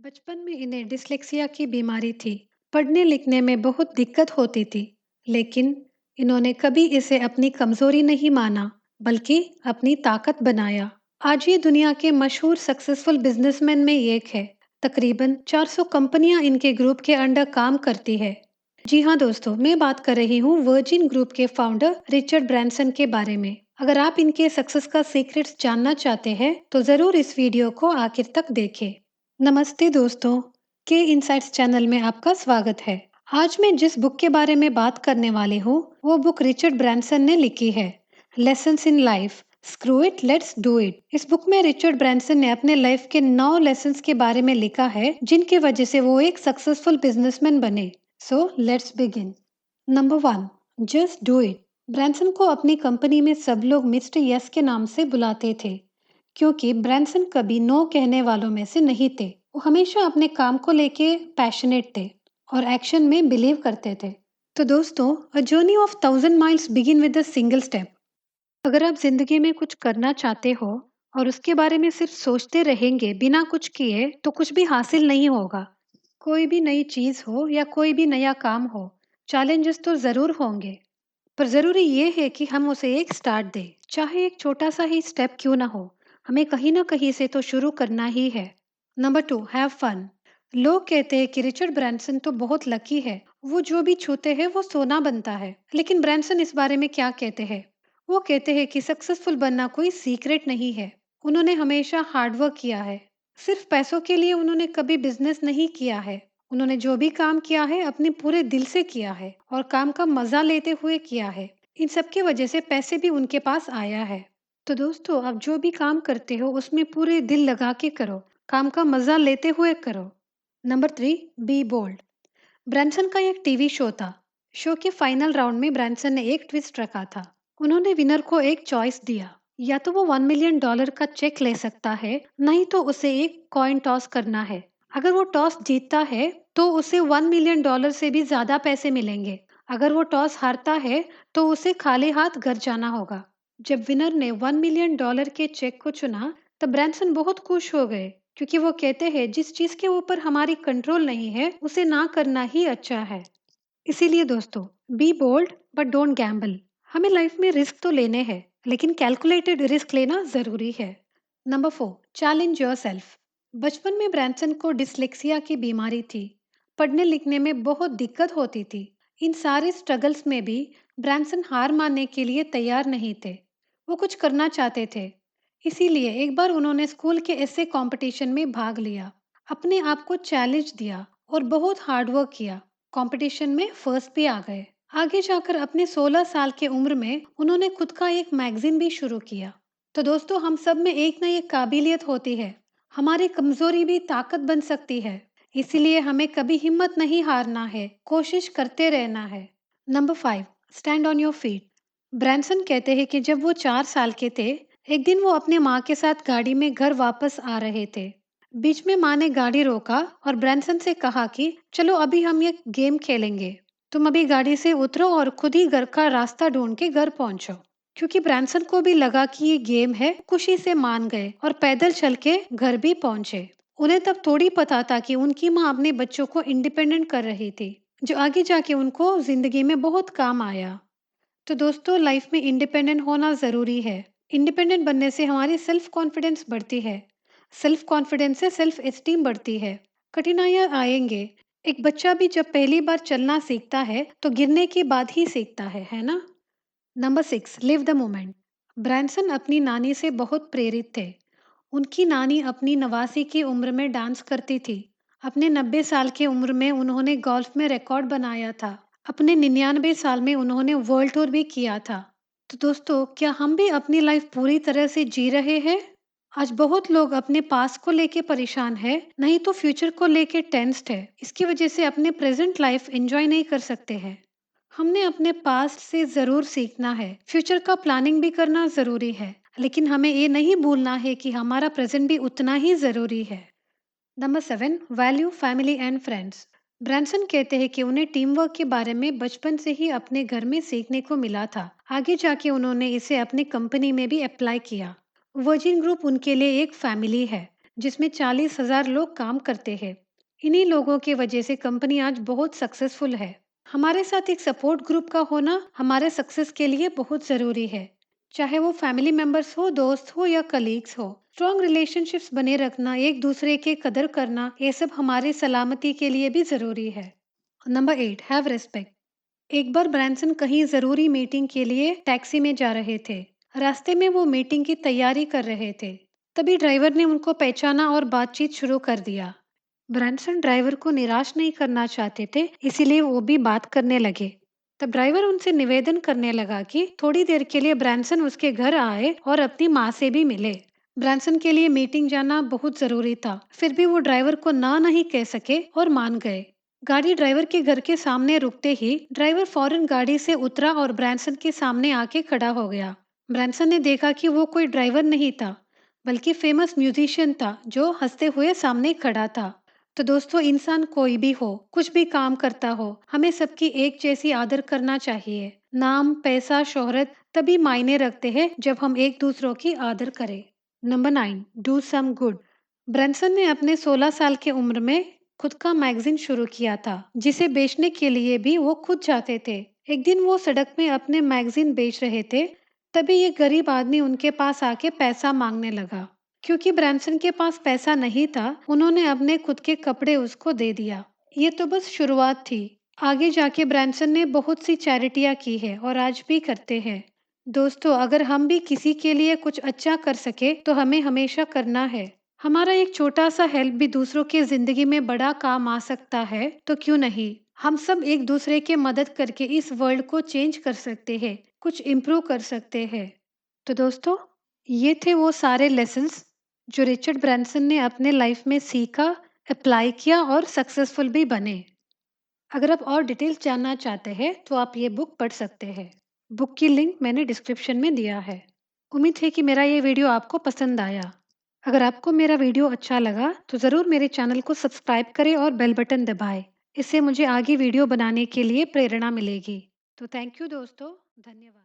बचपन में इन्हें डिसलेक्सिया की बीमारी थी। पढ़ने लिखने में बहुत दिक्कत होती थी, लेकिन इन्होंने कभी इसे अपनी कमजोरी नहीं माना, बल्कि अपनी ताकत बनाया। आज ये दुनिया के मशहूर सक्सेसफुल बिजनेसमैन में एक है। तकरीबन 400 कंपनियां इनके ग्रुप के अंडर काम करती है। जी हाँ दोस्तों, मैं बात कर रही हूँ वर्जिन ग्रुप के फाउंडर रिचर्ड ब्रांसन के बारे में। अगर आप इनके सक्सेस का सीक्रेट्स जानना चाहते हैं, तो जरूर इस वीडियो को आखिर तक देखें। नमस्ते दोस्तों, के इनसाइट्स चैनल में आपका स्वागत है। आज मैं जिस बुक के बारे में बात करने वाली हूँ, वो बुक रिचर्ड ब्रांसन ने लिखी है, lessons in life, screw it let's do it. इस बुक में रिचर्ड ब्रांसन ने अपने लाइफ के 9 लेसन्स के बारे में लिखा है, जिनकी वजह से वो एक सक्सेसफुल बिजनेसमैन बने। So let's begin. Number 1, just do it. Branson को अपनी कंपनी में सब लोग मिस्टर यस के नाम से बुलाते थे, क्योंकि ब्रांसन कभी नो कहने वालों में से नहीं थे। वो हमेशा अपने काम को लेके पैशनेट थे और एक्शन में बिलीव करते थे। तो दोस्तों, a journey of 1000 miles begin with a single step. अगर आप जिंदगी में कुछ करना चाहते हो और उसके बारे में सिर्फ सोचते रहेंगे बिना कुछ किए, तो कुछ भी हासिल नहीं होगा। कोई भी नई चीज हो या कोई भी नया काम हो, चैलेंजेस तो जरूर होंगे, पर ज़रूरी ये है कि हम उसे एक स्टार्ट दें, चाहे एक छोटा सा ही स्टेप क्यों ना हो। हमें कहीं ना कहीं से तो शुरू करना ही है। Number 2, have fun. लोग कहते हैं कि रिचर्ड ब्रांसन तो बहुत लकी है, वो जो भी छूते हैं वो सोना बनता है। लेकिन ब्रांसन इस बारे में क्या कहते हैं? वो कहते हैं कि सक्सेसफुल बनना कोई सीक्रेट नहीं है। उन्होंने हमेशा हार्डवर्क किया है। सिर्फ पैसों के लिए उन्होंने कभी बिजनेस नहीं किया है। उन्होंने जो भी काम किया है अपने पूरे दिल से किया है और काम का मजा लेते हुए किया है। इन सब की वजह से पैसे भी उनके पास आया है। तो दोस्तों, आप जो भी काम करते हो उसमें पूरे दिल लगा के करो, काम का मजा लेते हुए करो। Number 3, B bold. ब्रांसन का एक टीवी शो था। शो के फाइनल राउंड में ब्रांसन ने एक ट्विस्ट रखा था। उन्होंने विनर को एक चॉइस दिया, या तो वो $1 मिलियन का चेक ले सकता है, नहीं तो उसे एक कॉइन टॉस करना है। अगर वो टॉस जीतता है तो उसे $1 मिलियन से भी ज्यादा पैसे मिलेंगे। अगर वो टॉस हारता है तो उसे खाली हाथ घर जाना होगा। जब विनर ने $1 मिलियन के चेक को चुना, तब ब्रांसन बहुत खुश हो गए, क्योंकि वो कहते हैं जिस चीज के ऊपर हमारी कंट्रोल नहीं है उसे ना करना ही अच्छा है। इसीलिए दोस्तों, be bold but don't gamble. हमें लाइफ में रिस्क तो लेने हैं, लेकिन कैलकुलेटेड रिस्क लेना जरूरी है। Number 4, challenge yourself. बचपन में ब्रैंसन को डिसलेक्सिया की बीमारी थी। पढ़ने लिखने में बहुत दिक्कत होती थी। इन सारे स्ट्रगल्स में भी ब्रैंसन हार मानने के लिए तैयार नहीं थे। वो कुछ करना चाहते थे। इसीलिए एक बार उन्होंने स्कूल के ऐसे कंपटीशन में भाग लिया, अपने आप को चैलेंज दिया और बहुत हार्ड वर्क किया। कंपटीशन में फर्स्ट भी आ गए। आगे जाकर अपने 16 साल के उम्र में उन्होंने खुद का एक मैगजीन भी शुरू किया। तो दोस्तों, हम सब में एक ना एक काबिलियत होती है। हमारी कमजोरी भी ताकत बन सकती है। इसीलिए हमें कभी हिम्मत नहीं हारना है, कोशिश करते रहना है। Number 5, stand on your feet. Branson कहते हैं कि जब वो 4 साल के थे, एक दिन वो अपने माँ के साथ गाड़ी में घर वापस आ रहे थे। बीच में माँ ने गाड़ी रोका और ब्रैंसन से कहा कि चलो अभी हम ये गेम खेलेंगे। तुम अभी गाड़ी से उतरो और खुद ही घर का रास्ता ढूंढ के घर पहुंचो। क्योंकि ब्रैंसन को भी लगा कि ये गेम है, खुशी से मान गए और पैदल चल के घर भी पहुंचे। उन्हें तब थोड़ी पता था कि उनकी माँ अपने बच्चों को इंडिपेंडेंट कर रही थी, जो आगे जाके उनको जिंदगी में बहुत काम आया। तो दोस्तों, लाइफ में इंडिपेंडेंट होना ज़रूरी है। इंडिपेंडेंट बनने से हमारी सेल्फ कॉन्फिडेंस बढ़ती है। सेल्फ कॉन्फिडेंस से सेल्फ एस्टीम बढ़ती है। कठिनाइयाँ आएंगे। एक बच्चा भी जब पहली बार चलना सीखता है तो गिरने के बाद ही सीखता है ना? Number 6, live the moment. Branson अपनी नानी से बहुत प्रेरित थे। उनकी नानी अपनी 89 की उम्र में डांस करती थी। अपने 90 साल की उम्र में उन्होंने गोल्फ में रिकॉर्ड बनाया था। अपने 99 साल में उन्होंने वर्ल्ड टूर भी किया था। तो दोस्तों, क्या हम भी अपनी लाइफ पूरी तरह से जी रहे हैं? आज बहुत लोग अपने पास को लेके परेशान है, नहीं तो फ्यूचर को लेके टेंस्ड है। इसकी वजह से अपने प्रेजेंट लाइफ एंजॉय नहीं कर सकते हैं। हमने अपने पास्ट से जरूर सीखना है, फ्यूचर का प्लानिंग भी करना जरूरी है, लेकिन हमें ये नहीं भूलना है कि हमारा प्रेजेंट भी उतना ही जरूरी है। Number 7, value family and friends. Branson कहते हैं कि उन्हें टीम वर्क के बारे में बचपन से ही अपने घर में सीखने को मिला था। आगे जाके उन्होंने इसे अपनी कंपनी में भी अप्लाई किया। वर्जिन ग्रुप उनके लिए एक फैमिली है। जिसमें 40,000 लोग काम करते हैं। इन्हीं लोगों की वजह से कंपनी आज बहुत सक्सेसफुल है। हमारे साथ एक सपोर्ट ग्रुप का होना हमारे सक्सेस के लिए बहुत जरूरी है। चाहे वो फैमिली मेंबर्स हो, दोस्त हो या कलीग्स हो। स्ट्रॉन्ग रिलेशनशिप्स बने रखना, एक दूसरे के कदर करना, ये सब हमारी सलामती के लिए भी जरूरी है। Number 8, have respect. एक बार ब्रैनसन कहीं जरूरी मीटिंग के लिए टैक्सी में जा रहे थे। रास्ते में वो मीटिंग की तैयारी कर रहे थे। तभी ड्राइवर ने उनको पहचाना और बातचीत शुरू कर दिया। ब्रैनसन ड्राइवर को निराश नहीं करना चाहते थे, इसीलिए वो भी बात करने लगे। तब ड्राइवर उनसे निवेदन करने लगा कि थोड़ी देर के लिए ब्रैनसन उसके घर आए और अपनी माँ से भी मिले। ब्रैनसन के लिए मीटिंग जाना बहुत जरूरी था, फिर भी वो ड्राइवर को ना नहीं कह सके और मान गए। गाड़ी ड्राइवर के घर के सामने रुकते ही ड्राइवर फौरन गाड़ी से उतरा और ब्रैनसन के सामने आके खड़ा हो गया। ब्रैनसन ने देखा कि वो कोई ड्राइवर नहीं था, बल्कि फेमस म्यूजिशियन था जो हंसते हुए सामने खड़ा था। तो दोस्तों, इंसान कोई भी हो, कुछ भी काम करता हो, हमें सबकी एक जैसी आदर करना चाहिए। नाम, पैसा, शोहरत तभी मायने रखते हैं जब हम एक दूसरों की आदर करें। Number 9, do some good. Branson ने अपने 16 साल की उम्र में खुद का मैगजीन शुरू किया था, जिसे बेचने के लिए भी वो खुद जाते थे। एक दिन वो सड़क में अपने मैगजीन बेच रहे थे, तभी एक गरीब आदमी उनके पास आके पैसा मांगने लगा। क्योंकि ब्रैनसन के पास पैसा नहीं था, उन्होंने अपने खुद के कपड़े उसको दे दिया। ये तो बस शुरुआत थी। आगे जाके ब्रैनसन ने बहुत सी चैरिटियां की है और आज भी करते हैं। दोस्तों, अगर हम भी किसी के लिए कुछ अच्छा कर सके तो हमें हमेशा करना है। हमारा एक छोटा सा हेल्प भी दूसरों की जिंदगी में बड़ा काम आ सकता है, तो क्यों नहीं। हम सब एक दूसरे की मदद करके इस वर्ल्ड को चेंज कर सकते हैं, कुछ इम्प्रूव कर सकते हैं। तो दोस्तों, ये थे वो सारे लेसन्स जो रिचर्ड ब्रैनसन ने अपने लाइफ में सीखा, अप्लाई किया और सक्सेसफुल भी बने। अगर आप और डिटेल्स जानना चाहते हैं तो आप ये बुक पढ़ सकते हैं। बुक की लिंक मैंने डिस्क्रिप्शन में दिया है। उम्मीद है कि मेरा ये वीडियो आपको पसंद आया। अगर आपको मेरा वीडियो अच्छा लगा तो ज़रूर मेरे चैनल को सब्सक्राइब करें और बेल बटन दबाएं। इससे मुझे आगे वीडियो बनाने के लिए प्रेरणा मिलेगी। तो थैंक यू दोस्तों, धन्यवाद।